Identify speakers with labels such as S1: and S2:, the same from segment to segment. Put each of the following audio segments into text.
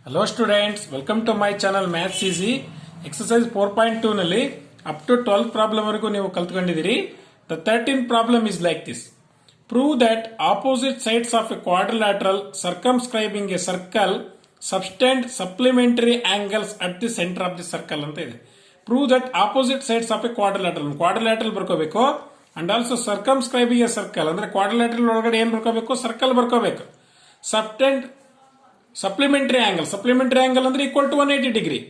S1: Hello students, welcome to my channel Maths Easy. Exercise 4.2 ನಲ್ಲಿ up to 12 problem ವರೆಗೂ ನೀವು ಕಲ್ತ್ಕೊಂಡಿದ್ದೀರಿ. The 13th problem is like this. Prove that opposite sides of a quadrilateral circumscribing a circle subtend supplementary angles at the center of the circle ಅಂತ ಇದೆ. Prove that opposite sides of a quadrilateral ಬರ್ಕೋಬೇಕು and also circumscribing a circle ಅಂದ್ರೆ quadrilateral ಒಳಗಡೆ ಏನು ಬರ್ಕೋಬೇಕು, circle ಬರ್ಕೋಬೇಕು. Subtend supplementary angle ಅಂದ್ರೆ equal to 180 degree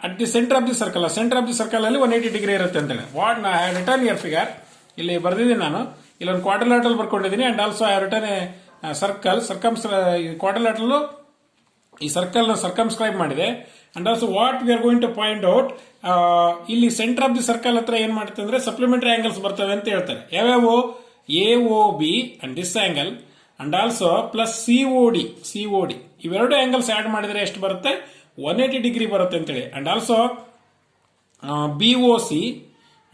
S1: at the center of the circle. Center of the circle ಅಲ್ಲಿ 180 degree ಇರುತ್ತೆ ಅಂತ ಹೇಳಿ. What I have written here figure ಇಲ್ಲಿ ಬರೆದಿದ್ದೀನಿ ನಾನು. ಇಲ್ಲೊಂದು ಕ್ವಾಡ್ರಿಲ್ಯಾಟರಲ್ ಬರ್ಕೊಂಡಿದ್ದೀನಿ and also I have written a circle quadrilateral ಈ ಸರ್ಕಲ್ ನ ಸರ್ಕಮ್ಸ್ಕ್ರೈಬ್ ಮಾಡಿದೆ and also what we are going to point out ಇಲ್ಲಿ ಸೆಂಟರ್ ಆಫ್ ದಿ ಸರ್ಕಲ್ ಹತ್ರ ಏನ್ ಮಾಡುತ್ತೆ ಅಂದ್ರೆ ಸಪ್ಲಿಮೆಂಟರಿ ಆಂಗಲ್ಸ್ ಬರ್ತವೆ ಅಂತ ಹೇಳ್ತಾರೆ. ಯಾವ್ಯಾವು? AOB and this angle and also plus COD ಇವೆರಡು ಆಂಗಲ್ಸ್ ಆಡ್ ಮಾಡಿದ್ರೆ ಎಷ್ಟು ಬರುತ್ತೆ? 180 ಡಿಗ್ರಿ ಬರುತ್ತೆ ಅಂತೇಳಿ. And also BOC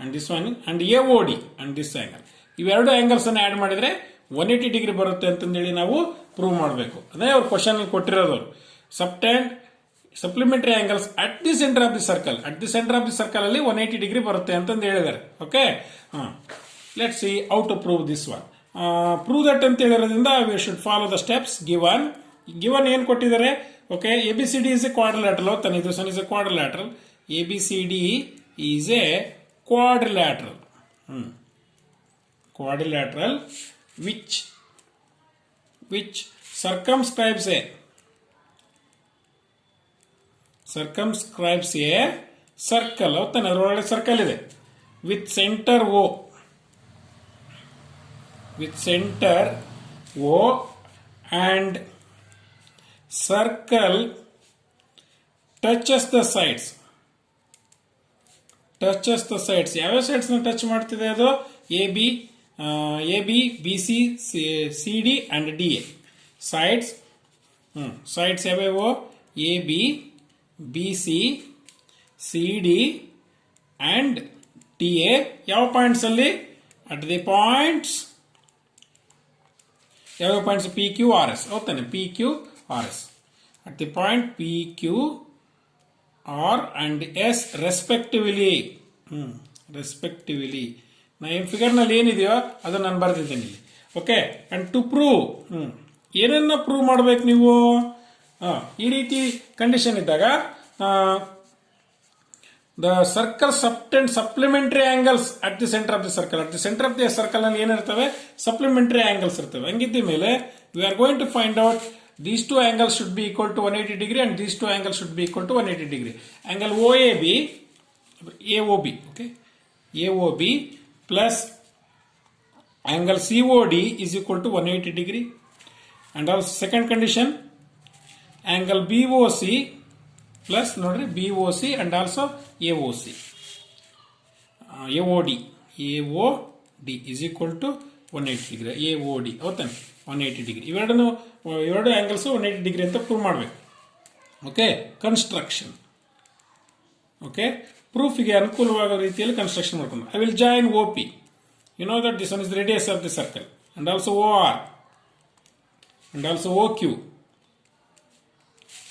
S1: and this one and AOD and this angle ಇವೆರಡು ಆಂಗಲ್ಸ್ ಅನ್ನು ಆಡ್ ಮಾಡಿದ್ರೆ 180 ಡಿಗ್ರಿ ಬರುತ್ತೆ ಅಂತಂದೇಳಿ ನಾವು ಪ್ರೂವ್ ಮಾಡಬೇಕು. ಅದೇ ಅವ್ರ ಕ್ವಶನ್ ಅಲ್ಲಿ ಕೊಟ್ಟಿರೋದು. Supplementary angles at the centre of the circle ಅಲ್ಲಿ 180 ಡಿಗ್ರಿ ಬರುತ್ತೆ ಅಂತಂದು ಹೇಳಿದ್ದಾರೆ. Okay, let's see how to prove this one. Prove that ಅಂತ ಹೇಳಿರೋದ್ರಿಂದ we should follow the steps given ಏನ್ ಕೊಟ್ಟಿದ್ದಾರೆ. Okay, ABCD is a quadrilateral. ಓದ್ತಾನೆ, this one is a quadrilateral. ABCD is a quadrilateral. Quadrilateral which circumscribes a circle. ಓದ್ತಾನೆ, ಅದರೊಳಗೆ circle ಇದೆ with center O and circle touches the sides. ಯಾವ sides ನ touch ಮಾಡ್ತಿದೆ ಅದು? AB, BC, CD and DA. Sides ಯಾವ್ಯಾವು? AB, BC, CD and DA. ಯಾವ points ಅಲ್ಲಿ? ಅಟ್ ದಿ ಪಾಯಿಂಟ್ಸ್ ಯಾವ ಪಾಯಿಂಟ್ಸ್? PQRS. ಓದ್ತಾನೆ, PQRS at the point PQR and S respectively. ನಾ ಏನ್ ಫಿಗರ್ ನಲ್ಲಿ ಏನಿದೆಯೋ ಅದನ್ನ ನಾನು ಬರೆದಿದ್ದೇನೆ ಇಲ್ಲಿ. ಓಕೆ, ಅಂಡ್ ಟು ಪ್ರೂವ್ ಏನನ್ನ ಪ್ರೂವ್ ಮಾಡ್ಬೇಕು ನೀವು? ಈ ರೀತಿ ಕಂಡೀಷನ್ ಇದ್ದಾಗ the circle subtend supplementary angles at the centre of the circle. At the centre of the circle ನಲ್ಲಿ ಏನಿರ್ತವೆ? ಸಪ್ಲಿಮೆಂಟರಿ ಆಂಗಲ್ಸ್ ಇರ್ತವೆ. ಹಂಗಿದ್ದ ಮೇಲೆ we are going to find out these two angles should be equal to 180 degree and these two angles should be equal to 180 degree. Angle AOB, okay, AOB plus angle COD is equal to 180 degree. And also second condition, angle BOC plus BOC and also AOD is equal to 180 degree. AOD ಓದ್ತಾನೆ 180 degree. ಇವೆರಡು angles 180 degree ಅಂತ prove ಮಾಡಬೇಕು. Okay, construction. Okay, ಪ್ರೂಫ್ಗೆ ಅನುಕೂಲವಾಗೋ ರೀತಿಯಲ್ಲಿ construction ಮಾಡ್ಕೊಂಡು I will join OP. You know that this one is the radius of the circle and also OR and also OQ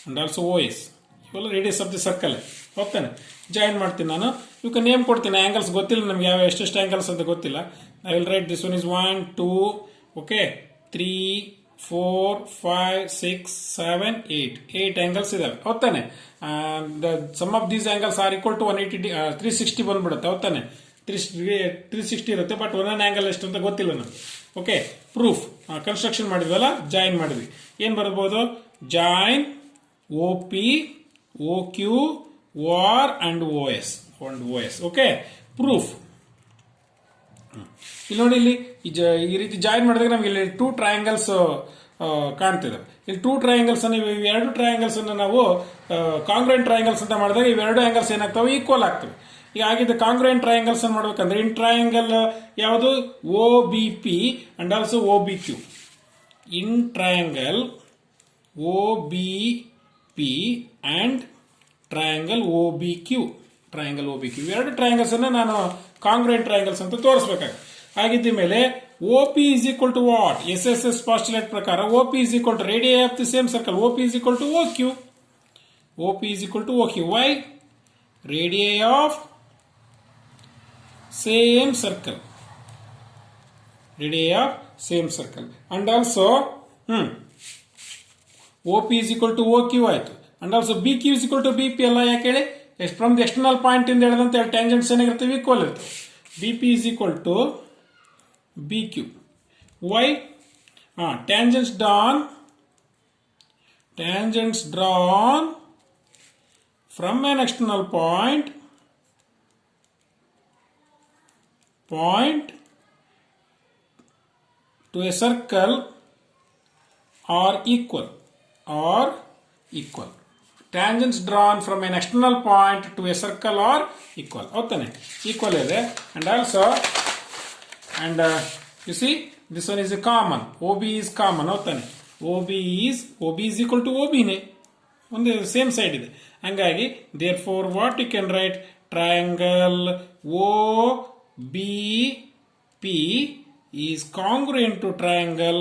S1: and also OS. ಇವೆಲ್ಲ radius of the circle. ಹೋಗ್ತಾನೆ, join ಮಾಡ್ತೀನಿ ನಾನು. ಇವಕ್ಕೆ name ಕೊಡ್ತೀನಿ. Angles ಗೊತ್ತಿಲ್ಲ ನಮ್ಗೆ, ಯಾವ ಎಷ್ಟೆಷ್ಟು ಆಂಗಲ್ಸ್ ಅಂತ ಗೊತ್ತಿಲ್ಲ. I will write this one is 1 2 okay 3 4 5 6 7 8 angles ಇದಾವೆ. ಹೋಗ್ತಾನೆ, sum of these angles are equal to 180 360 ಬಂದ್ಬಿಡುತ್ತೆ. ಹೋಗ್ತಾನೆ, 360 ಇರುತ್ತೆ. ಬಟ್ ಒಂದೊಂದು ಆಂಗಲ್ ಎಷ್ಟು ಅಂತ ಗೊತ್ತಿಲ್ಲ ನಮ್ಗೆ. ಓಕೆ, ಪ್ರೂಫ್ ಕನ್ಸ್ಟ್ರಕ್ಷನ್ ಮಾಡಿದ್ವಲ್ಲ, ಜಾಯಿನ್ ಮಾಡಿದ್ವಿ. ಏನ್ ಬರಬಹುದು? Join OP OQ OR and OS. Okay, proof. ಇಲ್ಲಿ ನೋಡಿ, ಇಲ್ಲಿ ಈ ರೀತಿ ಜಾಯಿನ್ ಮಾಡಿದಾಗ ನಮ್ಗೆ ಇಲ್ಲಿ 2 ಟ್ರಯಾಂಗಲ್ಸ್ ಕಾಣ್ತಿದೆ. ಇಲ್ಲಿ 2 ಟ್ರಯಾಂಗಲ್ಸ್ ಅನ್ನು, ಇವೆರಡು ಟ್ರಯಾಂಗಲ್ಸ್ ಅನ್ನು ನಾವು ಕಾಂಗ್ರುಯೆಂಟ್ ಟ್ರಯಾಂಗಲ್ಸ್ ಅಂತ ಮಾಡಿದಾಗ ಇವೆರಡು ಆಂಗಲ್ಸ್ ಏನಾಗ್ತವೆ? ಈಕ್ವಲ್ ಆಗ್ತವೆ. ಈಗ ಆಗಿದ್ದ ಕಾಂಗ್ರುಯೆಂಟ್ ಟ್ರಯಾಂಗಲ್ಸ್ ಅನ್ನು ಮಾಡ್ಬೇಕಂದ್ರೆ ಇನ್ ಟ್ರಯಾಂಗಲ್ ಯಾವುದು? OBP and also OBQ. In triangle OBP and triangle OBQ. ಇವೆರಡು ಟ್ರಯಾಂಗಲ್ಸ್ ಅನ್ನು ನಾನು ಕಾಂಗ್ರುಯೆಂಟ್ ಟ್ರಯಾಂಗಲ್ಸ್ ಅಂತ ತೋರಿಸಬೇಕಾಗುತ್ತೆ. ಹಾಗಿದ್ದ ಮೇಲೆ OP is equal to what? SSS postulate ಪ್ರಕಾರ OP is equal to radii of the same circle. OP is equal to OQ. OP is equal to OQ. Why? Radii of same circle. Radii of same circle. And also OP is equal to OQ ಆಯಿತು. And also BQ is equal to BP ಅಲ್ಲ, ಯಾಕೆ ಹೇಳಿ? From the external point ಇಂದ ಹೇಳಿದಂತೆ tangents ಏನಾಗಿರ್ತವೆ? Equal ಇರ್ತವೆ. BP is equal to BQ. Why? Tangents drawn from an external point to a circle are equal. Tangents drawn from an external point to a circle are equal. ಹೌದಾನೆ? Equal ಇದೆ. And also, you see, this one is a common. OB is common. ಹೌದಾನೆ? OB is equal to OB ನೇ. ಒಂದು same side ಇದೆ. ಹಂಗಾಗಿ therefore what you can write, triangle OBP is congruent to triangle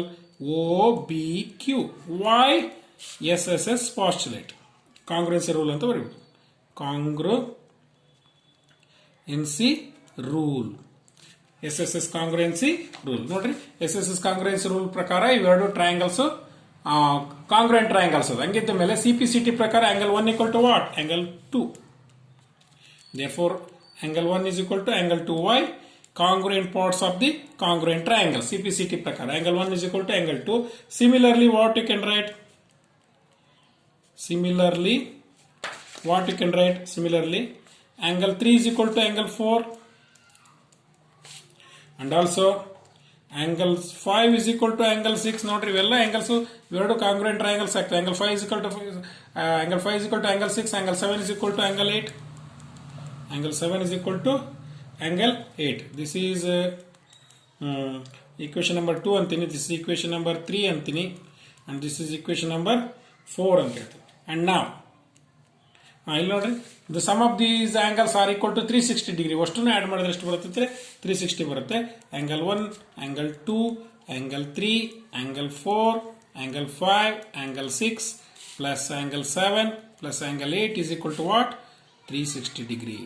S1: OBQ. Why? SSS postulate. Congruency rule ಅಂತ ಬರೀಬೇಕು. Congruency rule. SSS congruency rule. ನೋಡ್ರಿ, SSS congruency rule ಪ್ರಕಾರ ಇವೆರಡು triangles ಕಾಂಗ್ರುಯೆಂಟ್ triangles ಅದು. ಹಂಗಿದ್ದ ಮೇಲೆ CPCT ಪ್ರಕಾರ angle 1 equal to what? Angle 2. Therefore angle 1 is equal to angle 2. Why? Congruent parts of the congruent triangle. CPCT ಪ್ರಕಾರ angle 1 is equal to angle 2. Similarly, what you can write? Similarly, angle 3 is equal to angle 4. And also angle 5 is equal to angle 6. ನೋಡ್ರಿ, ಇವೆಲ್ಲ angles ಇವೆರಡು congruent triangles ಆಗ್ತವೆ. Angle 5 is equal to angle 6. Angle 7 is equal to angle 8. Angle 7 is equal to angle 8. This is equation number 2 ಅಂತೀನಿ. This is equation number 3 ಅಂತೀನಿ. And this is equation number 4 ಅಂತ ಹೇಳ್ತೀವಿ. And now ಇಲ್ಲಿ ನೋಡ್ರಿ, the sum of these angles are equal to 360 degree. ಅಷ್ಟನ್ನು add ಮಾಡಿದ್ರೆ ಎಷ್ಟು ಬರುತ್ತೆ? 360 ಬರುತ್ತೆ. Angle 1, angle 2, angle 3, angle 4, angle 5, angle 6 plus angle 7 plus angle 8 is equal to what? 360 degree.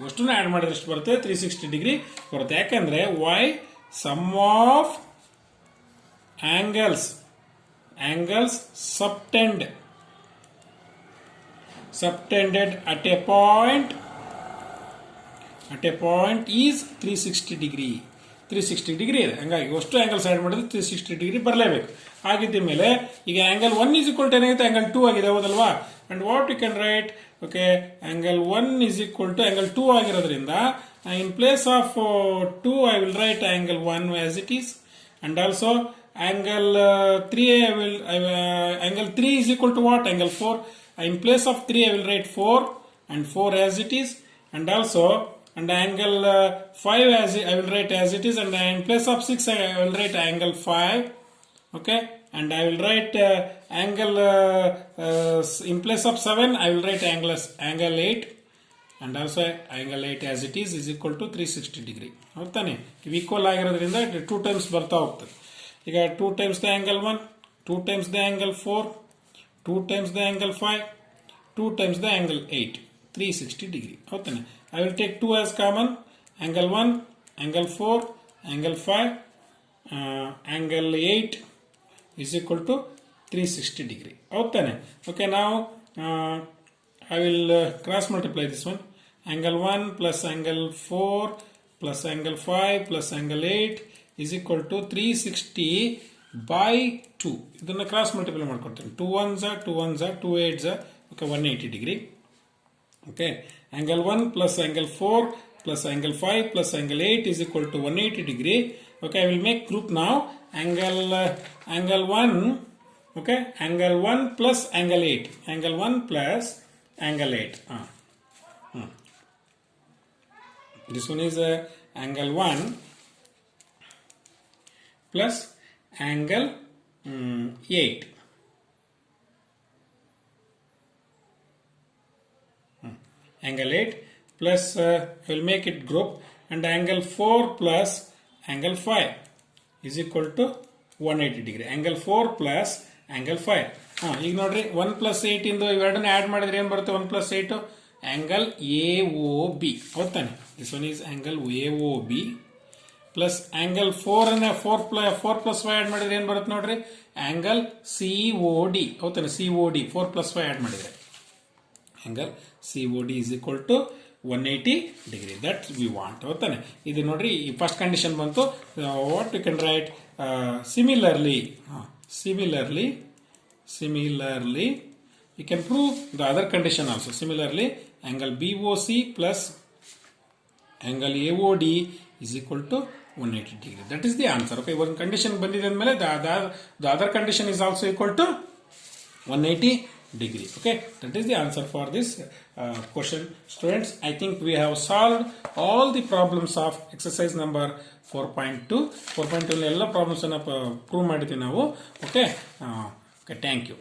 S1: ಅಷ್ಟನ್ನು ಆಡ್ ಮಾಡಿದ್ರೆ ಎಷ್ಟು ಬರುತ್ತೆ? 360 ಡಿಗ್ರಿ ಬರುತ್ತೆ. ಯಾಕಂದ್ರೆ why? Sum of angles subtended at a point is 360 degree. 360 degree ಇದೆ. ಹಂಗಾಗಿ ಅಷ್ಟು ಆಂಗಲ್ಸ್ ಆಡ್ ಮಾಡಿದ್ರೆ 360 ಡಿಗ್ರಿ ಬರಲೇಬೇಕು. ಆಗಿದ್ದ ಮೇಲೆ ಈಗ angle 1 is equal to ಏನಾಗುತ್ತೆ? angle 2 ಆಗಿದೆ, ಹೌದಲ್ವಾ? and what you can write? Okay, angle 1 is equal to angle 2 ಆಗಿರೋದ್ರಿಂದ in place of 2 I will write angle 1 as it is. And also angle 3 angle 3 is equal to what? Angle 4. In place of 3 I will write 4 and 4 as it is. And also angle 5 I will write as it is. And in place of 6 I will write angle 5. Okay, and I will write angle in place of 7 I will write angle 8. And also angle 8 as it is equal to 360 degree. ಹೌದಾನೆ? Equal ಆಗಿರೋದ್ರಿಂದ 2 times ಬರ್ತಾ ಹೋಗ್ತದೆ. ಈಗ 2 times the angle 1, 2 times the angle 4, 2 times the angle 5, 2 times the angle 8, 360 degree. ಹೌದಾನೆ? I will take 2 as common. Angle 1, angle 4, angle 5, angle 8 is equal to 360 degree. ಹೌದಾನೆ? Okay, now I will cross multiply this one. Angle 1 plus angle 4 plus angle 5 plus angle 8 is equal to 360 by 2. ಇದನ್ನ cross multiply ಮಾಡ್ಕೊಡ್ತೀನಿ. 2 1s are 2 1s are 2 8s are okay 180 degree. Okay, angle 1 plus angle 4 plus angle 5 plus angle 8 is equal to 180 degree. Okay, I will make group now. Angle 1, okay, angle 1 plus angle 8. Angle 1 plus angle 8. This one is angle 1 plus angle 8. Angle 8 plus I will make it group, and angle 4 plus angle 5 is equal to 180 degree. Angle 4 plus angle 5. ಈಗ ನೋಡ್ರಿ 1+8 ಇಂದು ಇವೆರಡನ್ನ add ಮಾಡಿದ್ರೆ ಏನ್ ಬರುತ್ತೆ? 1+8 angle AOB ಹೌದಾನೆ. This one is angle AOB plus angle 4+5 add ಮಾಡಿದ್ರೆ ಏನ್ ಬರುತ್ತೆ ನೋಡ್ರಿ? ಆಂಗಲ್ COD ಹೌದಾನೆ. COD 4+5 ಆಡ್ ಮಾಡಿದ್ರೆ angle COD is equal to 180 degree. That we want ಹೌದಾನೆ. ಇದು ನೋಡ್ರಿ ಈ ಫಸ್ಟ್ ಕಂಡೀಷನ್ ಬಂತು. What you can write similarly you can prove the other condition also. Similarly, angle BOC plus angle AOD is equal to 180 degree. That is the answer. Okay, one condition bandide andmele the other condition is also equal to 180 degree. Okay, that is the answer for this question. Students, I think we have solved all the problems of exercise number 4.2 ಎಲ್ಲ problems ಅನ್ನ prove ಮಾಡಿದ್ವಿ ನಾವು. Okay, thank you.